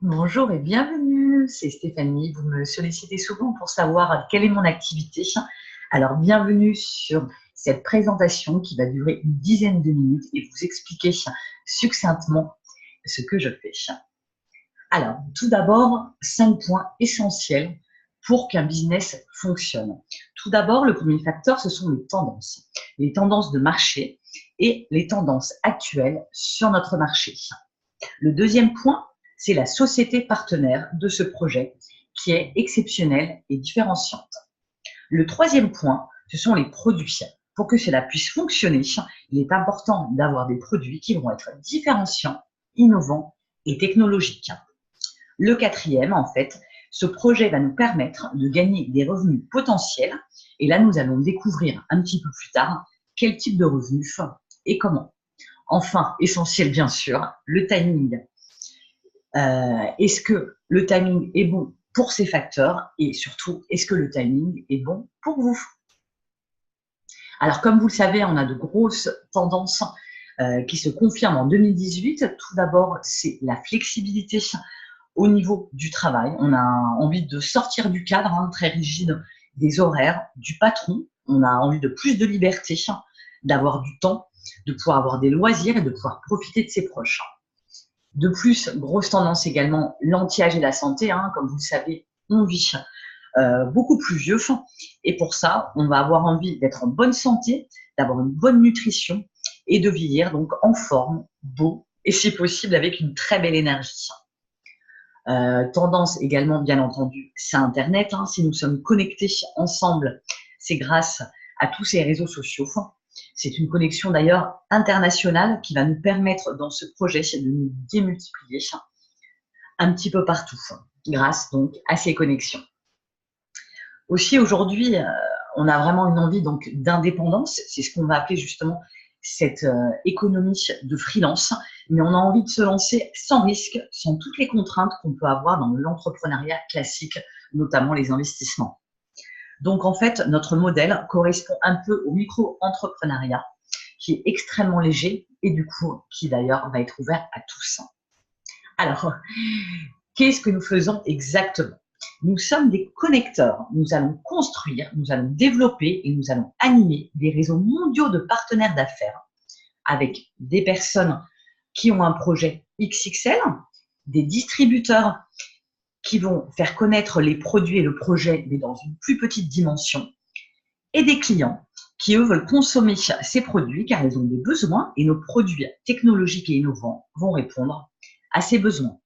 Bonjour et bienvenue, c'est Stéphanie. Vous me sollicitez souvent pour savoir quelle est mon activité. Alors, bienvenue sur cette présentation qui va durer une dizaine de minutes et vous expliquer succinctement ce que je fais. Alors, tout d'abord, 5 points essentiels pour qu'un business fonctionne. Tout d'abord, le premier facteur, ce sont les tendances de marché et les tendances actuelles sur notre marché. Le deuxième point, c'est la société partenaire de ce projet qui est exceptionnelle et différenciante. Le troisième point, ce sont les produits. Pour que cela puisse fonctionner, il est important d'avoir des produits qui vont être différenciants, innovants et technologiques. Le quatrième, en fait, ce projet va nous permettre de gagner des revenus potentiels. Et là, nous allons découvrir un petit peu plus tard quel type de revenus et comment. Enfin, essentiel bien sûr, le timing. Est-ce que le timing est bon pour ces facteurs et surtout, est-ce que le timing est bon pour vous? Alors, comme vous le savez, on a de grosses tendances qui se confirment en 2018. Tout d'abord, c'est la flexibilité au niveau du travail. On a envie de sortir du cadre très rigide des horaires, du patron. On a envie de plus de liberté, d'avoir du temps, de pouvoir avoir des loisirs et de pouvoir profiter de ses proches. De plus, grosse tendance également, l'anti-âge et la santé. Comme vous le savez, on vit beaucoup plus vieux. Et pour ça, on va avoir envie d'être en bonne santé, d'avoir une bonne nutrition et de vieillir donc en forme, beau et si possible avec une très belle énergie. Tendance également, bien entendu, c'est Internet. Si nous sommes connectés ensemble, c'est grâce à tous ces réseaux sociaux. C'est une connexion d'ailleurs internationale qui va nous permettre dans ce projet de nous démultiplier un petit peu partout grâce donc à ces connexions. Aussi aujourd'hui, on a vraiment une envie donc d'indépendance. C'est ce qu'on va appeler justement cette économie de freelance, mais on a envie de se lancer sans risque, sans toutes les contraintes qu'on peut avoir dans l'entrepreneuriat classique, notamment les investissements. Donc en fait, notre modèle correspond un peu au micro-entrepreneuriat, qui est extrêmement léger et du coup, qui d'ailleurs va être ouvert à tous. Alors, qu'est-ce que nous faisons exactement? Nous sommes des connecteurs. Nous allons construire, nous allons développer et nous allons animer des réseaux mondiaux de partenaires d'affaires avec des personnes qui ont un projet XXL, des distributeurs qui vont faire connaître les produits et le projet, mais dans une plus petite dimension, et des clients qui, eux, veulent consommer ces produits car ils ont des besoins et nos produits technologiques et innovants vont répondre à ces besoins.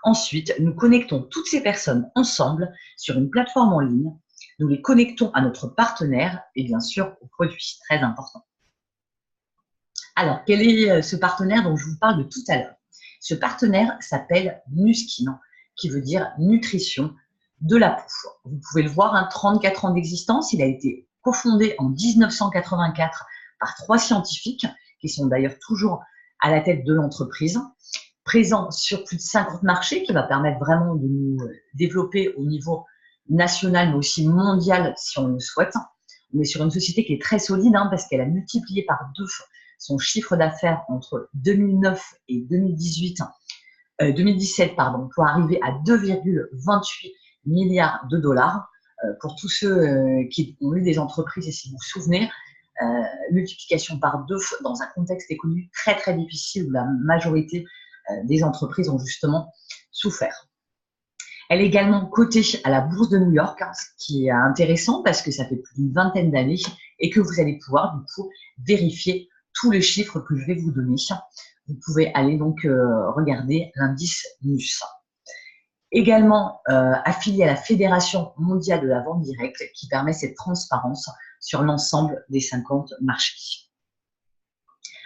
Ensuite, nous connectons toutes ces personnes ensemble sur une plateforme en ligne. Nous les connectons à notre partenaire et bien sûr aux produits, très important. Alors, quel est ce partenaire dont je vous parle de tout à l'heure? Ce partenaire s'appelle Nuskin, qui veut dire nutrition de la peau. Vous pouvez le voir, 34 ans d'existence. Il a été cofondé en 1984 par 3 scientifiques qui sont d'ailleurs toujours à la tête de l'entreprise, présent sur plus de 50 marchés, qui va permettre vraiment de nous développer au niveau national, mais aussi mondial si on le souhaite. On est sur une société qui est très solide parce qu'elle a multiplié par 2 son chiffre d'affaires entre 2009 et 2017 pour arriver à 2,28 milliards de dollars. Pour tous ceux qui ont eu des entreprises, et si vous vous souvenez, multiplication par 2 dans un contexte économique très très difficile où la majorité des entreprises ont justement souffert. Elle est également cotée à la bourse de New York, ce qui est intéressant parce que ça fait plus d'une vingtaine d'années et que vous allez pouvoir du coup vérifier tous les chiffres que je vais vous donner. Vous pouvez aller donc regarder l'indice NUS. Également affilié à la Fédération mondiale de la vente directe qui permet cette transparence sur l'ensemble des 50 marchés.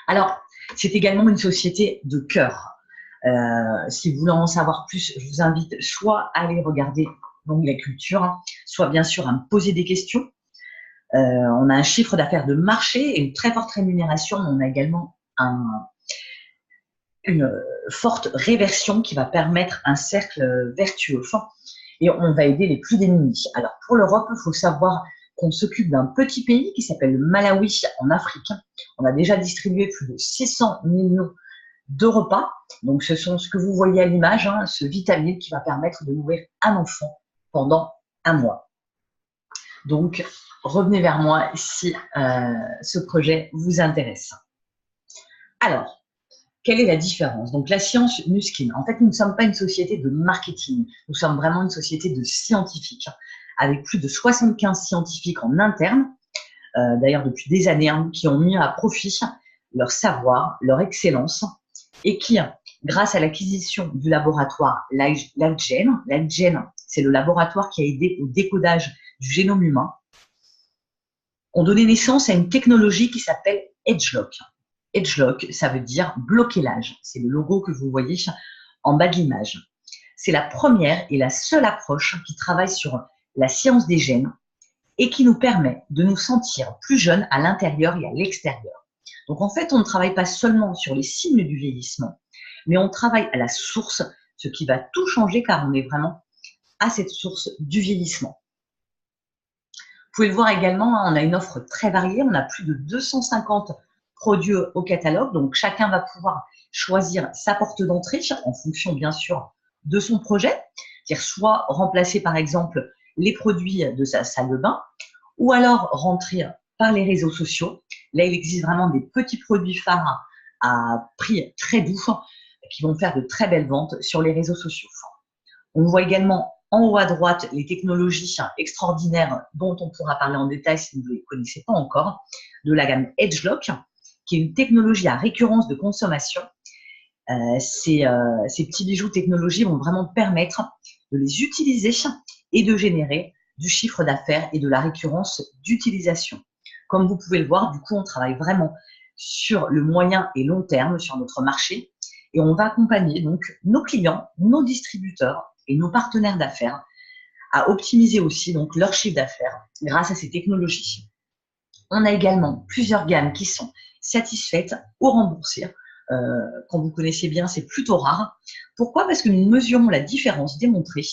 Alors, c'est également une société de cœur. Si vous voulez en savoir plus, je vous invite soit à aller regarder l'onglet culture, soit bien sûr à me poser des questions. On a un chiffre d'affaires de marché et une très forte rémunération, mais on a également une forte réversion qui va permettre un cercle vertueux. Et on va aider les plus démunis. Alors pour l'Europe, il faut savoir qu'on s'occupe d'un petit pays qui s'appelle le Malawi en Afrique. On a déjà distribué plus de 600 millions 2 repas. Donc, ce sont ce que vous voyez à l'image, hein, ce vitamine qui va permettre de nourrir un enfant pendant 1 mois. Donc, revenez vers moi si ce projet vous intéresse. Alors, quelle est la différence? Donc, la science Nuskin. En fait, nous ne sommes pas une société de marketing. Nous sommes vraiment une société de scientifiques, avec plus de 75 scientifiques en interne, d'ailleurs depuis des années, hein, qui ont mis à profit leur savoir, leur excellence, et qui, grâce à l'acquisition du laboratoire l'AlGen, c'est le laboratoire qui a aidé au décodage du génome humain, ont donné naissance à une technologie qui s'appelle EdgeLock. EdgeLock, ça veut dire bloquer l'âge. C'est le logo que vous voyez en bas de l'image. C'est la première et la seule approche qui travaille sur la science des gènes et qui nous permet de nous sentir plus jeunes à l'intérieur et à l'extérieur. Donc en fait, on ne travaille pas seulement sur les signes du vieillissement, mais on travaille à la source, ce qui va tout changer car on est vraiment à cette source du vieillissement. Vous pouvez le voir également, on a une offre très variée, on a plus de 250 produits au catalogue, donc chacun va pouvoir choisir sa porte d'entrée en fonction bien sûr de son projet, c'est-à-dire soit remplacer par exemple les produits de sa salle de bain, ou alors rentrer par les réseaux sociaux. Là, il existe vraiment des petits produits phares à prix très doux qui vont faire de très belles ventes sur les réseaux sociaux. On voit également en haut à droite les technologies extraordinaires dont on pourra parler en détail si vous ne les connaissez pas encore, de la gamme EdgeLock, qui est une technologie à récurrence de consommation. Ces petits bijoux technologiques vont vraiment permettre de les utiliser et de générer du chiffre d'affaires et de la récurrence d'utilisation. Comme vous pouvez le voir, du coup, on travaille vraiment sur le moyen et long terme sur notre marché et on va accompagner donc nos clients, nos distributeurs et nos partenaires d'affaires à optimiser aussi donc leur chiffre d'affaires grâce à ces technologies. On a également plusieurs gammes qui sont satisfaites ou remboursées. Quand vous connaissez bien, c'est plutôt rare. Pourquoi? Parce que nous mesurons la différence démontrée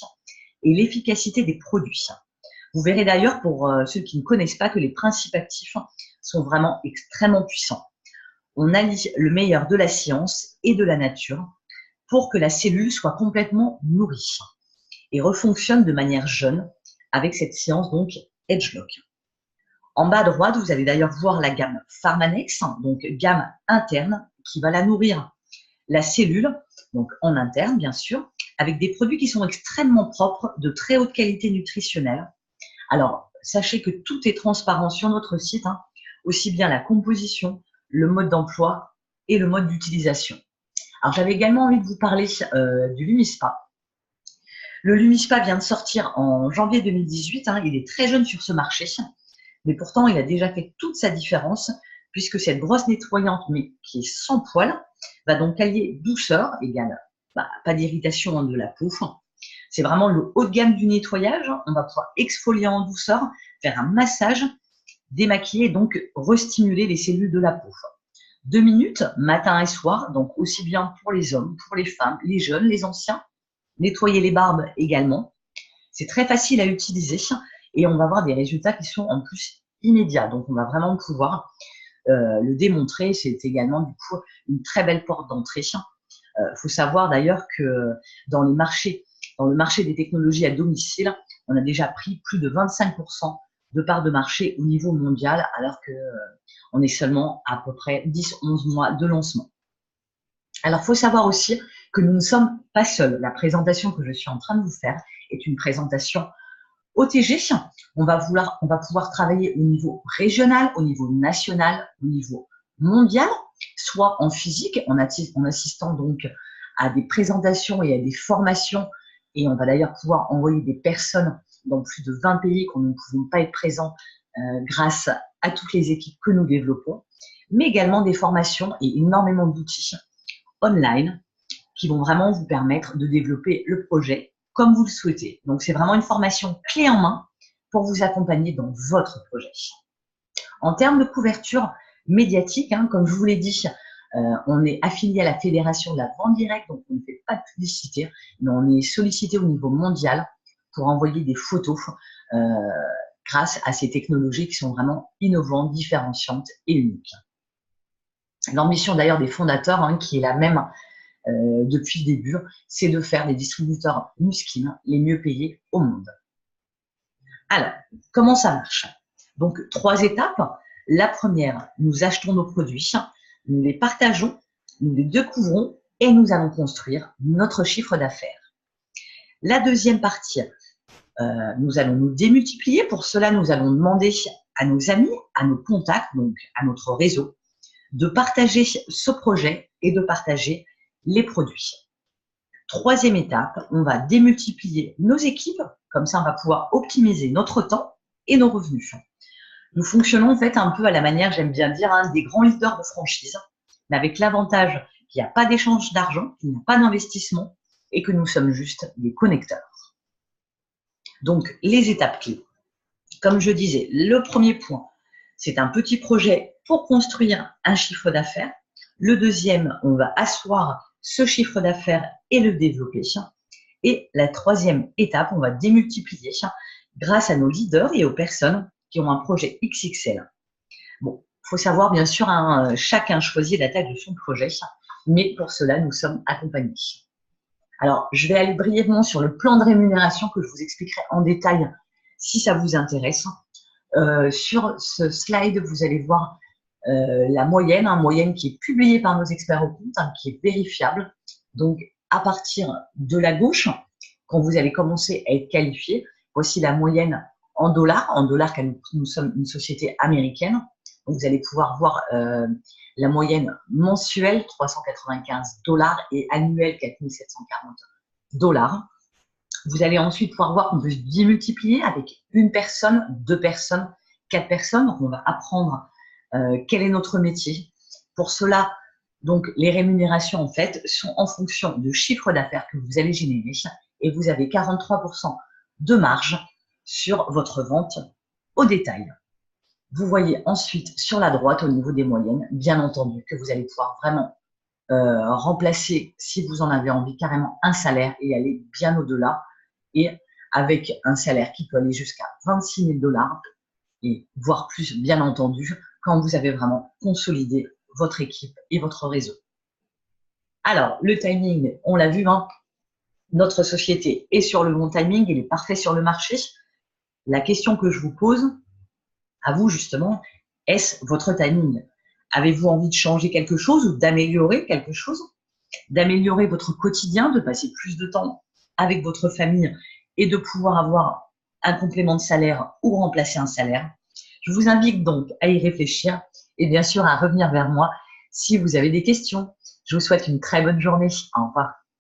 et l'efficacité des produits. Vous verrez d'ailleurs, pour ceux qui ne connaissent pas, que les principes actifs sont vraiment extrêmement puissants. On allie le meilleur de la science et de la nature pour que la cellule soit complètement nourrie et refonctionne de manière jeune avec cette science donc EdgeLock. En bas à droite, vous allez d'ailleurs voir la gamme Pharmanex, donc gamme interne qui va la nourrir la cellule, donc en interne bien sûr, avec des produits qui sont extrêmement propres, de très haute qualité nutritionnelle. Alors, sachez que tout est transparent sur notre site, hein, aussi bien la composition, le mode d'emploi et le mode d'utilisation. Alors, j'avais également envie de vous parler du Lumispa. Le Lumispa vient de sortir en janvier 2018, hein, il est très jeune sur ce marché, mais pourtant, il a déjà fait toute sa différence puisque cette brosse nettoyante, mais qui est sans poils, va donc allier douceur égale pas d'irritation de la peau. C'est vraiment le haut de gamme du nettoyage. On va pouvoir exfolier en douceur, faire un massage, démaquiller et donc restimuler les cellules de la peau. 2 minutes, matin et soir, donc aussi bien pour les hommes, pour les femmes, les jeunes, les anciens. Nettoyer les barbes également. C'est très facile à utiliser et on va avoir des résultats qui sont en plus immédiats. Donc, on va vraiment pouvoir le démontrer. C'est également du coup une très belle porte d'entrée. Faut savoir d'ailleurs que dans le marché des technologies à domicile, on a déjà pris plus de 25% de part de marché au niveau mondial, alors que on est seulement à peu près 10-11 mois de lancement. Alors, faut savoir aussi que nous ne sommes pas seuls. La présentation que je suis en train de vous faire est une présentation OTG. On va pouvoir travailler au niveau régional, au niveau national, au niveau mondial, soit en physique, en assistant donc à des présentations et à des formations. Et on va d'ailleurs pouvoir envoyer des personnes dans plus de 20 pays quand nous ne pouvons pas être présents grâce à toutes les équipes que nous développons, mais également des formations et énormément d'outils online qui vont vraiment vous permettre de développer le projet comme vous le souhaitez. Donc, c'est vraiment une formation clé en main pour vous accompagner dans votre projet. En termes de couverture médiatique, hein, comme je vous l'ai dit, on est affilié à la Fédération de la vente directe, donc on ne fait pas de publicité, mais on est sollicité au niveau mondial pour envoyer des photos grâce à ces technologies qui sont vraiment innovantes, différenciantes et uniques. L'ambition d'ailleurs des fondateurs, hein, qui est la même depuis le début, c'est de faire des distributeurs Nu Skin les mieux payés au monde. Alors, comment ça marche? Donc, 3 étapes. La première, nous achetons nos produits, nous les partageons, nous les découvrons et nous allons construire notre chiffre d'affaires. La deuxième partie, nous allons nous démultiplier. Pour cela, nous allons demander à nos amis, à nos contacts, donc à notre réseau, de partager ce projet et de partager les produits. Troisième étape, on va démultiplier nos équipes. Comme ça, on va pouvoir optimiser notre temps et nos revenus. Nous fonctionnons en fait un peu à la manière, j'aime bien dire, hein, des grands leaders de franchise, mais avec l'avantage qu'il n'y a pas d'échange d'argent, qu'il n'y a pas d'investissement et que nous sommes juste des connecteurs. Donc, les étapes clés. Comme je disais, le premier point, c'est un petit projet pour construire un chiffre d'affaires. Le deuxième, on va asseoir ce chiffre d'affaires et le développer. Et la troisième étape, on va démultiplier grâce à nos leaders et aux personnes qui ont un projet XXL. Bon, il faut savoir, bien sûr, hein, chacun choisit la taille de son projet, mais pour cela, nous sommes accompagnés. Alors, je vais aller brièvement sur le plan de rémunération que je vous expliquerai en détail si ça vous intéresse. Sur ce slide, vous allez voir la moyenne, moyenne qui est publiée par nos experts au compte, qui est vérifiable. Donc, à partir de la gauche, quand vous allez commencer à être qualifié, voici la moyenne en dollars car nous sommes une société américaine. Donc, vous allez pouvoir voir la moyenne mensuelle, 395 $ et annuelle, 4740 $. Vous allez ensuite pouvoir voir qu'on peut démultiplier avec une personne, 2 personnes, 4 personnes. Donc, on va apprendre quel est notre métier. Pour cela, donc, les rémunérations, en fait, sont en fonction du chiffre d'affaires que vous allez générer et vous avez 43% de marge sur votre vente au détail. Vous voyez ensuite sur la droite, au niveau des moyennes, bien entendu, que vous allez pouvoir vraiment remplacer, si vous en avez envie, carrément un salaire et aller bien au-delà. Et avec un salaire qui peut aller jusqu'à 26 000 $ et voire plus, bien entendu, quand vous avez vraiment consolidé votre équipe et votre réseau. Alors, le timing, on l'a vu, hein, notre société est sur le bon timing, il est parfait sur le marché. La question que je vous pose, à vous justement, est-ce votre timing? Avez-vous envie de changer quelque chose ou d'améliorer quelque chose? D'améliorer votre quotidien, de passer plus de temps avec votre famille et de pouvoir avoir un complément de salaire ou remplacer un salaire? Je vous invite donc à y réfléchir et bien sûr à revenir vers moi si vous avez des questions. Je vous souhaite une très bonne journée. Au revoir.